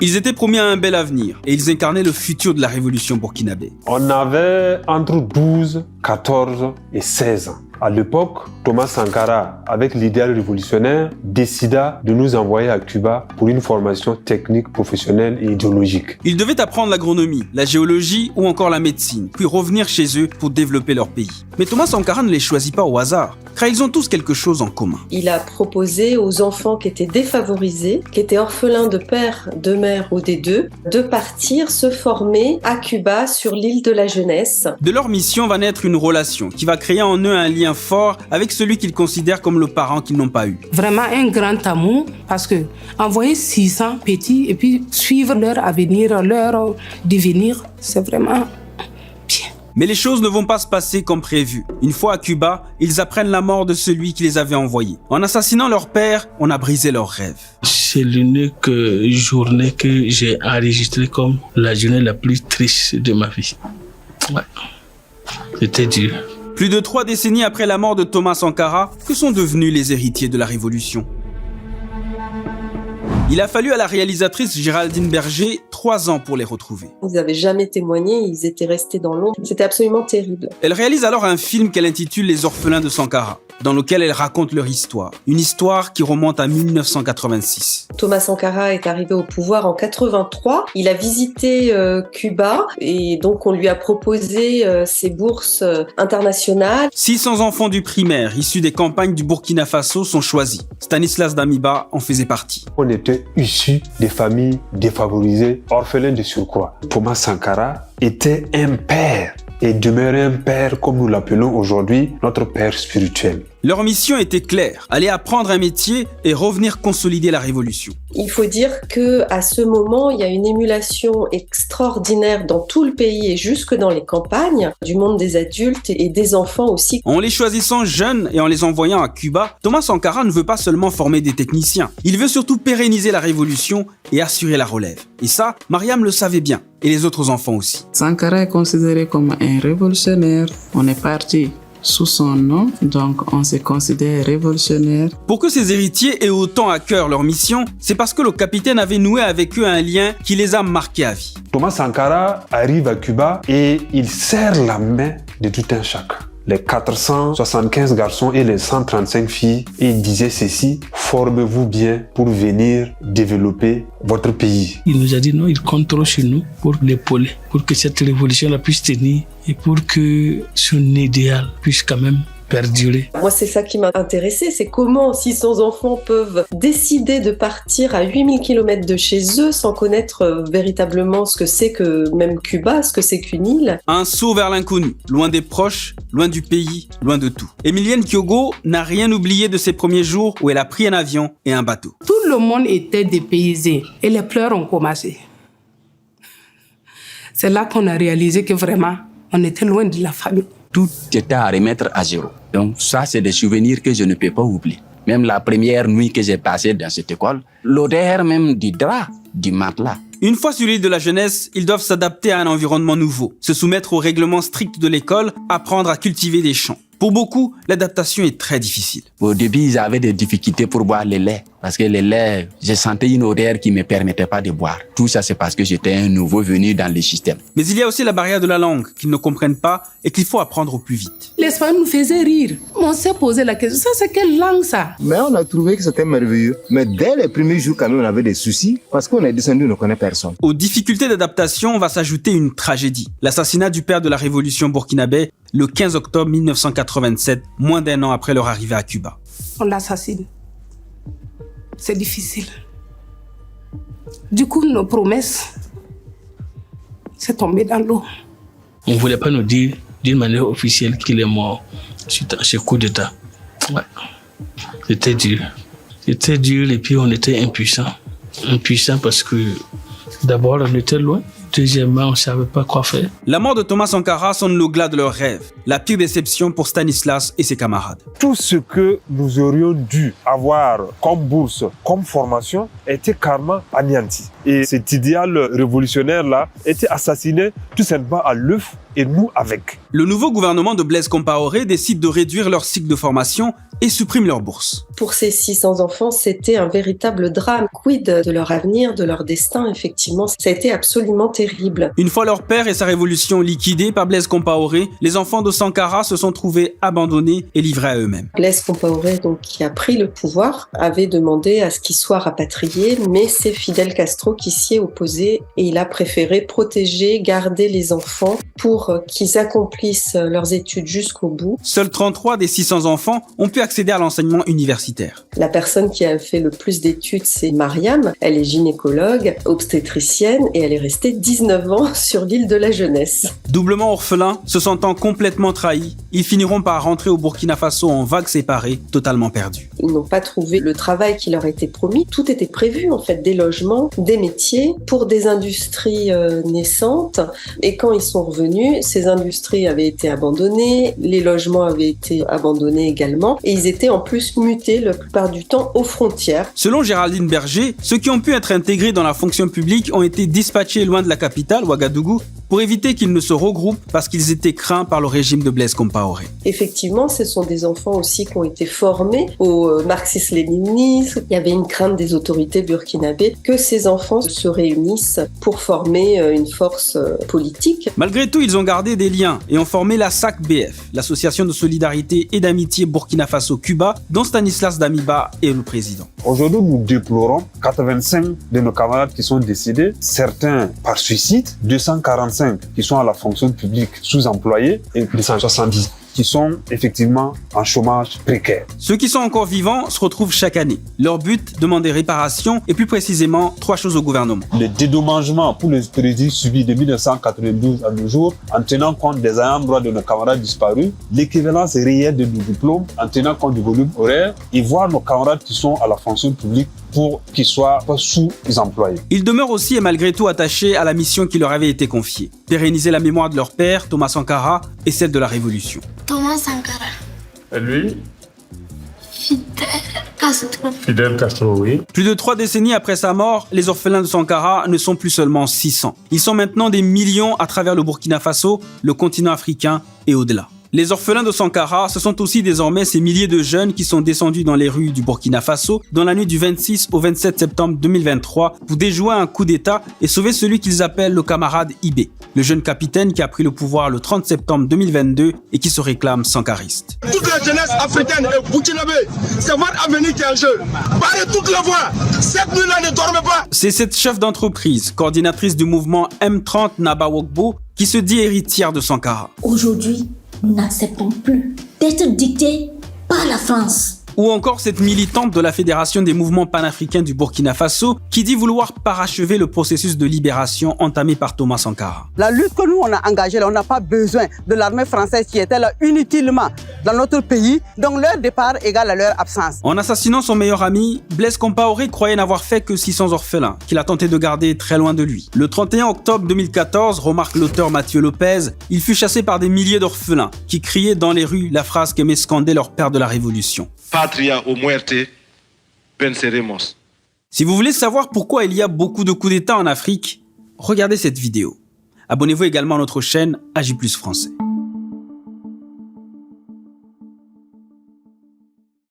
Ils étaient promis à un bel avenir et ils incarnaient le futur de la révolution burkinabé. On avait entre 12, 14 et 16 ans. À l'époque, Thomas Sankara, avec l'idéal révolutionnaire, décida de nous envoyer à Cuba pour une formation technique, professionnelle et idéologique. Ils devaient apprendre l'agronomie, la géologie ou encore la médecine, puis revenir chez eux pour développer leur pays. Mais Thomas Sankara ne les choisit pas au hasard, car ils ont tous quelque chose en commun. Il a proposé aux enfants qui étaient défavorisés, qui étaient orphelins de père, de mère ou des deux, de partir se former à Cuba sur l'île de la jeunesse. De leur mission va naître une relation qui va créer en eux un lien fort avec celui qu'ils considèrent comme le parent qu'ils n'ont pas eu. Vraiment un grand amour parce que envoyer 600 petits et puis suivre leur avenir, leur devenir, c'est vraiment bien. Mais les choses ne vont pas se passer comme prévu. Une fois à Cuba, ils apprennent la mort de celui qui les avait envoyés. En assassinant leur père, on a brisé leurs rêves. C'est l'unique journée que j'ai enregistrée comme la journée la plus triste de ma vie. Ouais. C'était dur. Plus de 3 décennies après la mort de Thomas Sankara, que sont devenus les héritiers de la Révolution? Il a fallu à la réalisatrice Géraldine Berger 3 ans pour les retrouver. Ils n'avaient jamais témoigné, ils étaient restés dans l'ombre. C'était absolument terrible. Elle réalise alors un film qu'elle intitule Les orphelins de Sankara, dans lequel elle raconte leur histoire. Une histoire qui remonte à 1986. Thomas Sankara est arrivé au pouvoir en 83. Il a visité Cuba et donc on lui a proposé ces bourses internationales. 600 enfants du primaire issus des campagnes du Burkina Faso sont choisis. Stanislas Damiba en faisait partie. On était issus des familles défavorisées, orphelins de surcroît. Thomas Sankara était un père et demeurait un père comme nous l'appelons aujourd'hui, notre père spirituel. Leur mission était claire, aller apprendre un métier et revenir consolider la révolution. Il faut dire qu'à ce moment, il y a une émulation extraordinaire dans tout le pays et jusque dans les campagnes, du monde des adultes et des enfants aussi. En les choisissant jeunes et en les envoyant à Cuba, Thomas Sankara ne veut pas seulement former des techniciens. Il veut surtout pérenniser la révolution et assurer la relève. Et ça, Mariam le savait bien, et les autres enfants aussi. Sankara est considéré comme un révolutionnaire. On est parti sous son nom, donc on se considère révolutionnaire. Pour que ces héritiers aient autant à cœur leur mission, c'est parce que le capitaine avait noué avec eux un lien qui les a marqués à vie. Thomas Sankara arrive à Cuba et il serre la main de tout un chacun. Les 475 garçons et les 135 filles, et il disait ceci: formez-vous bien pour venir développer votre pays. Il nous a dit non, il compte trop sur nous pour l'épauler, pour que cette révolution-là puisse tenir et pour que son idéal puisse quand même perdurer. Moi, c'est ça qui m'a intéressée, c'est comment 600 enfants peuvent décider de partir à 8000 km de chez eux sans connaître véritablement ce que c'est que même Cuba, ce que c'est qu'une île. Un saut vers l'inconnu, loin des proches, loin du pays, loin de tout. Emilienne Kyogo n'a rien oublié de ses premiers jours où elle a pris un avion et un bateau. Tout le monde était dépaysé et les pleurs ont commencé. C'est là qu'on a réalisé que vraiment, on était loin de la famille. Tout était à remettre à zéro. Donc ça, c'est des souvenirs que je ne peux pas oublier. Même la première nuit que j'ai passée dans cette école, l'odeur même du drap, du matelas. Une fois sur l'île de la jeunesse, ils doivent s'adapter à un environnement nouveau, se soumettre aux règlements stricts de l'école, apprendre à cultiver des champs. Pour beaucoup, l'adaptation est très difficile. Au début, ils avaient des difficultés pour boire le lait. Parce que le lait, je sentais une odeur qui ne me permettait pas de boire. Tout ça, c'est parce que j'étais un nouveau venu dans le système. Mais il y a aussi la barrière de la langue qu'ils ne comprennent pas et qu'il faut apprendre au plus vite. L'espagnol nous faisait rire. On s'est posé la question, ça c'est quelle langue ça? Mais on a trouvé que c'était merveilleux. Mais dès les premiers jours, quand même, on avait des soucis parce qu'on est descendu, on ne connaît personne. Aux difficultés d'adaptation va s'ajouter une tragédie. L'assassinat du père de la révolution burkinabé le 15 octobre 1987, moins d'1 an après leur arrivée à Cuba. On l'assassine. C'est difficile. Du coup, nos promesses, c'est tombé dans l'eau. On ne voulait pas nous dire d'une manière officielle qu'il est mort suite à ce coup d'État. Ouais. C'était dur. C'était dur et puis on était impuissants. Impuissants parce que d'abord on était loin. Deuxièmement, on ne savait pas quoi faire. La mort de Thomas Sankara sonne le glas de leurs rêves. La pire déception pour Stanislas et ses camarades. Tout ce que nous aurions dû avoir comme bourse, comme formation, était carrément anéanti. Et cet idéal révolutionnaire-là était assassiné tout simplement à l'œuf et nous avec. Le nouveau gouvernement de Blaise Compaoré décide de réduire leur cycle de formation et supprime leur bourse. Pour ces 600 enfants, c'était un véritable drame. Quid de leur avenir, de leur destin, effectivement, ça a été absolument terrible. Une fois leur père et sa révolution liquidés par Blaise Compaoré, les enfants de Sankara se sont trouvés abandonnés et livrés à eux-mêmes. Blaise Compaoré, donc, qui a pris le pouvoir, avait demandé à ce qu'ils soient rapatriés, mais c'est Fidel Castro qui s'y est opposé et il a préféré protéger, garder les enfants pour qu'ils accomplissent leurs études jusqu'au bout. Seuls 33 des 600 enfants ont pu accéder à l'enseignement universitaire. La personne qui a fait le plus d'études, c'est Mariam. Elle est gynécologue, obstétricienne et elle est restée 19 ans sur l'île de la jeunesse. Doublement orphelins, se sentant complètement trahis, ils finiront par rentrer au Burkina Faso en vagues séparées, totalement perdus. Ils n'ont pas trouvé le travail qui leur était promis. Tout était prévu, en fait, des logements, des métiers pour des industries naissantes. Et quand ils sont revenus, ces industries avaient été abandonnées, les logements avaient été abandonnés également, et ils étaient en plus mutés la plupart du temps aux frontières. Selon Géraldine Berger, ceux qui ont pu être intégrés dans la fonction publique ont été dispatchés loin de la capitale, Ouagadougou, pour éviter qu'ils ne se regroupent parce qu'ils étaient craints par le régime de Blaise Compaoré. Effectivement, ce sont des enfants aussi qui ont été formés au marxisme-léninisme. Il y avait une crainte des autorités burkinabées que ces enfants se réunissent pour former une force politique. Malgré tout, ils ont gardé des liens et ont formé la SAC-BF, l'association de solidarité et d'amitié Burkina Faso-Cuba, dont Stanislas Damiba est le président. Aujourd'hui, nous déplorons 85 de nos camarades qui sont décédés, certains par suicide, 245 qui sont à la fonction publique sous-employés et 270 qui sont effectivement en chômage précaire. Ceux qui sont encore vivants se retrouvent chaque année. Leur but, demander réparation et plus précisément 3 choses au gouvernement. Le dédommagement pour les préjudices subis de 1992 à nos jours en tenant compte des ayants droit de nos camarades disparus, l'équivalence réelle de nos diplômes en tenant compte du volume horaire et voir nos camarades qui sont à la fonction publique pour qu'ils soient pas sous-employés. Ils demeurent aussi et malgré tout attachés à la mission qui leur avait été confiée. Pérenniser la mémoire de leur père, Thomas Sankara, et celle de la Révolution. Thomas Sankara. Et lui? Fidel Castro, oui. Plus de 3 décennies après sa mort, les orphelins de Sankara ne sont plus seulement 600. Ils sont maintenant des millions à travers le Burkina Faso, le continent africain et au-delà. Les orphelins de Sankara, ce sont aussi désormais ces milliers de jeunes qui sont descendus dans les rues du Burkina Faso dans la nuit du 26 au 27 septembre 2023 pour déjouer un coup d'État et sauver celui qu'ils appellent le camarade Ibé, le jeune capitaine qui a pris le pouvoir le 30 septembre 2022 et qui se réclame sankariste. Toute la jeunesse africaine et burkinabé, c'est votre avenir qui est en jeu. Barrez toutes les voies. Cette nuit-là, ne dormez pas. C'est cette chef d'entreprise, coordinatrice du mouvement M30 Naba Wokbo, qui se dit héritière de Sankara. Aujourd'hui, nous n'acceptons plus d'être dictés par la France. Ou encore cette militante de la Fédération des mouvements panafricains du Burkina Faso qui dit vouloir parachever le processus de libération entamé par Thomas Sankara. La lutte que nous on a engagée, on n'a pas besoin de l'armée française qui était là inutilement dans notre pays, donc leur départ égale à leur absence. En assassinant son meilleur ami, Blaise Compaoré croyait n'avoir fait que 600 orphelins, qu'il a tenté de garder très loin de lui. Le 31 octobre 2014, remarque l'auteur Mathieu Lopez, il fut chassé par des milliers d'orphelins qui criaient dans les rues la phrase qu'aimait scander leur père de la Révolution. Patria o muerte, venceremos. Si vous voulez savoir pourquoi il y a beaucoup de coups d'État en Afrique, regardez cette vidéo. Abonnez-vous également à notre chaîne AJ+ Français.